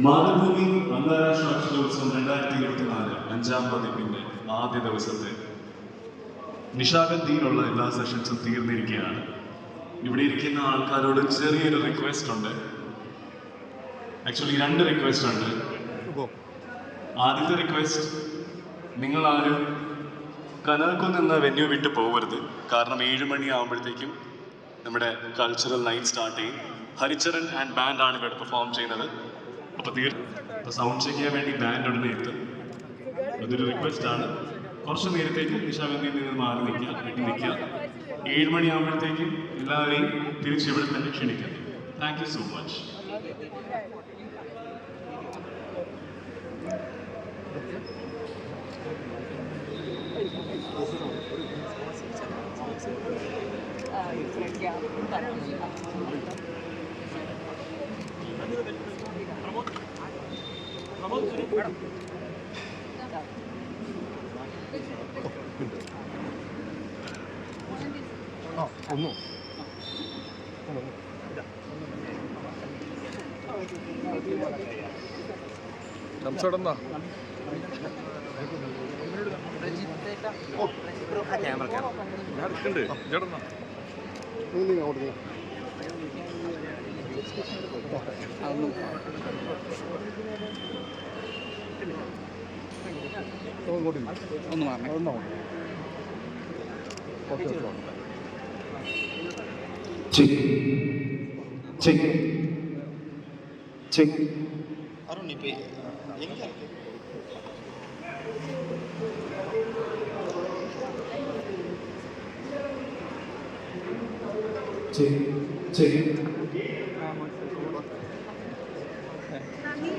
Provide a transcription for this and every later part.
മാതൃഭൂമി അന്താരാഷ്ട്ര അക്ഷരോത്സവം 2024 5ാം പതിപ്പിന്റെ ആദ്യ ദിവസത്തെ നിശാഗന്ധിയിലുള്ള എല്ലാ സെഷൻസും തീർന്നിരിക്കുകയാണ്. ഇവിടെ ഇരിക്കുന്ന ആൾക്കാരോട് ചെറിയൊരു റിക്വസ്റ്റ് ഉണ്ട്. ആക്ച്വലി 2 റിക്വസ്റ്റ് ഉണ്ട്. ആദ്യത്തെ റിക്വസ്റ്റ്, നിങ്ങളാരും കനകക്കുന്ന് എന്ന വെന്യൂ വിട്ട് പോകരുത്. കാരണം 7 മണിയാകുമ്പോഴത്തേക്കും നമ്മുടെ കൾച്ചറൽ നൈറ്റ് സ്റ്റാർട്ട് ചെയ്യും. ഹരിചരൺ ആൻഡ് ബാൻഡ് ആണ് ഇവിടെ പെർഫോം ചെയ്യുന്നത്. അപ്പോൾ സൗണ്ട് ചെക്ക് ചെയ്യാൻ വേണ്ടി ബാൻഡ് ഉടനെ എത്തും. അതൊരു റിക്വസ്റ്റ് ആണ്. കുറച്ച് നേരത്തേക്ക് നിശാഗന്ധിയിൽ നിന്ന് മാറി നിൽക്കുക. 7 മണിയാകുമ്പോഴത്തേക്കും എല്ലാവരെയും തിരിച്ചിവിടെ തന്നെ ക്ഷണിക്കാം. Thank you so much.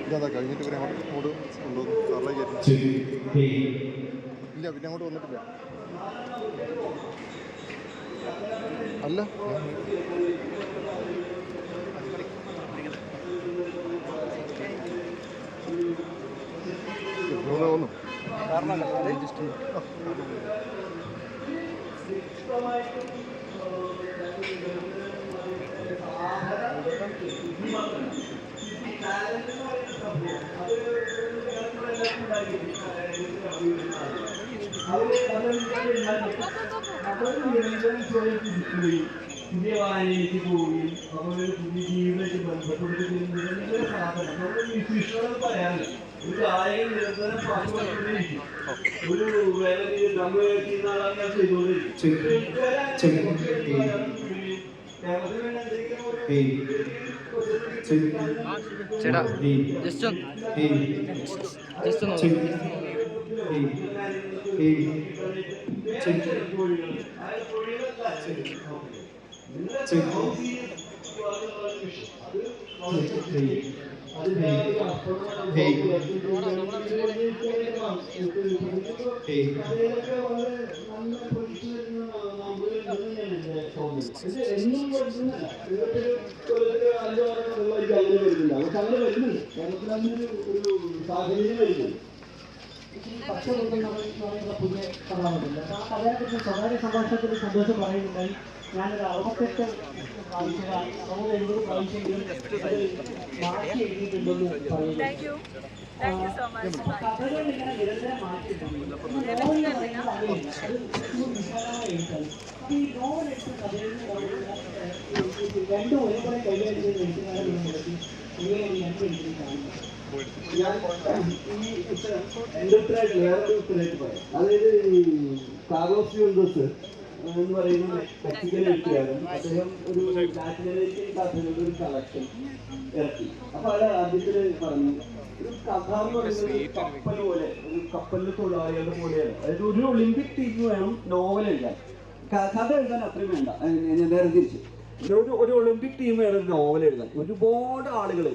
ഇതാ കഴിഞ്ഞിട്ട് പിന്നെ അങ്ങോട്ട് കൊണ്ടുവന്നു സാറിലേക്ക് ഇല്ല, പിന്നെ അങ്ങോട്ട് വന്നിട്ടില്ല. അല്ല വന്നു പുതിയ വായനയിലേക്ക് പോവുകയും അതുപോലെ പുതിയ ജീവിതത്തിൽ ബന്ധപ്പെടുത്തുകയും സാധനം പറയാനില്ല. ഒരു കാര്യം നിരന്തരം പാട്ടുകൊണ്ടിരിക്കും. ഒരു വേറെ നമ്മൾ ചെയ്യുന്ന ആളാണ് ചെയ്തുകൊണ്ടിരിക്കും. പുതിയ കഥാപാത്രമില്ല. ആ കഥയെക്കുറിച്ച് സ്വകാര്യ സംഭാഷണത്തിൽ സന്തോഷം പറയുന്നുണ്ടായി. ഞാനൊരു 68 പ്രാവശ്യം 70 പ്രാവശ്യമെങ്കിലും മാറ്റി എഴുതിയിട്ടുണ്ടെന്ന് പറയുന്നു. കഥകൾ ഇങ്ങനെ നിരന്തരം മാറ്റിയിട്ടുണ്ട്. ഈ നോവൽ എടുത്ത കഥയിൽ 2 ഒരേപോലെ കൈകാര്യം ചെയ്ത് എഴുത്തുകാരെ നടത്തി ഇങ്ങനെയാണ് എനിക്ക് കാണുന്നത്. ഞാൻ ഈ എൻ്റെ ഉത്തരവായിട്ട് വേറൊരു ഉത്തരവായിട്ട് പറയാം. അതായത് കാർലോസ് യൂൾഡോസ് എന്ന് പറയുന്ന മെക്സിക്കൻ എഴുത്തുകാരൻ, അദ്ദേഹം ഒരു ലാറ്റിൻ അമേരിക്കൻ കഥകളുടെ ഒരു കളക്ഷൻ ഇറക്കി. അപ്പൊ അത് ആദ്യത്തിൽ പറഞ്ഞു, ഒരു കഥ എന്ന് പറയുന്നത് ഒരു കപ്പൽ പോലെ, ഒരു കപ്പലിലെ തൊഴിലാളികളുടെ പോലെയാണ്. അതായത് ഒരു ഒളിമ്പിക് ടീം വേണം നോവൽ എഴുതാൻ, കഥ എഴുതാൻ അത്രയും വേണ്ട. ഞാൻ നേരെ തിരിച്ച് ഒരു ഒളിമ്പിക് ടീം വേണം നോവൽ എഴുതാൻ. ഒരുപാട് ആളുകൾ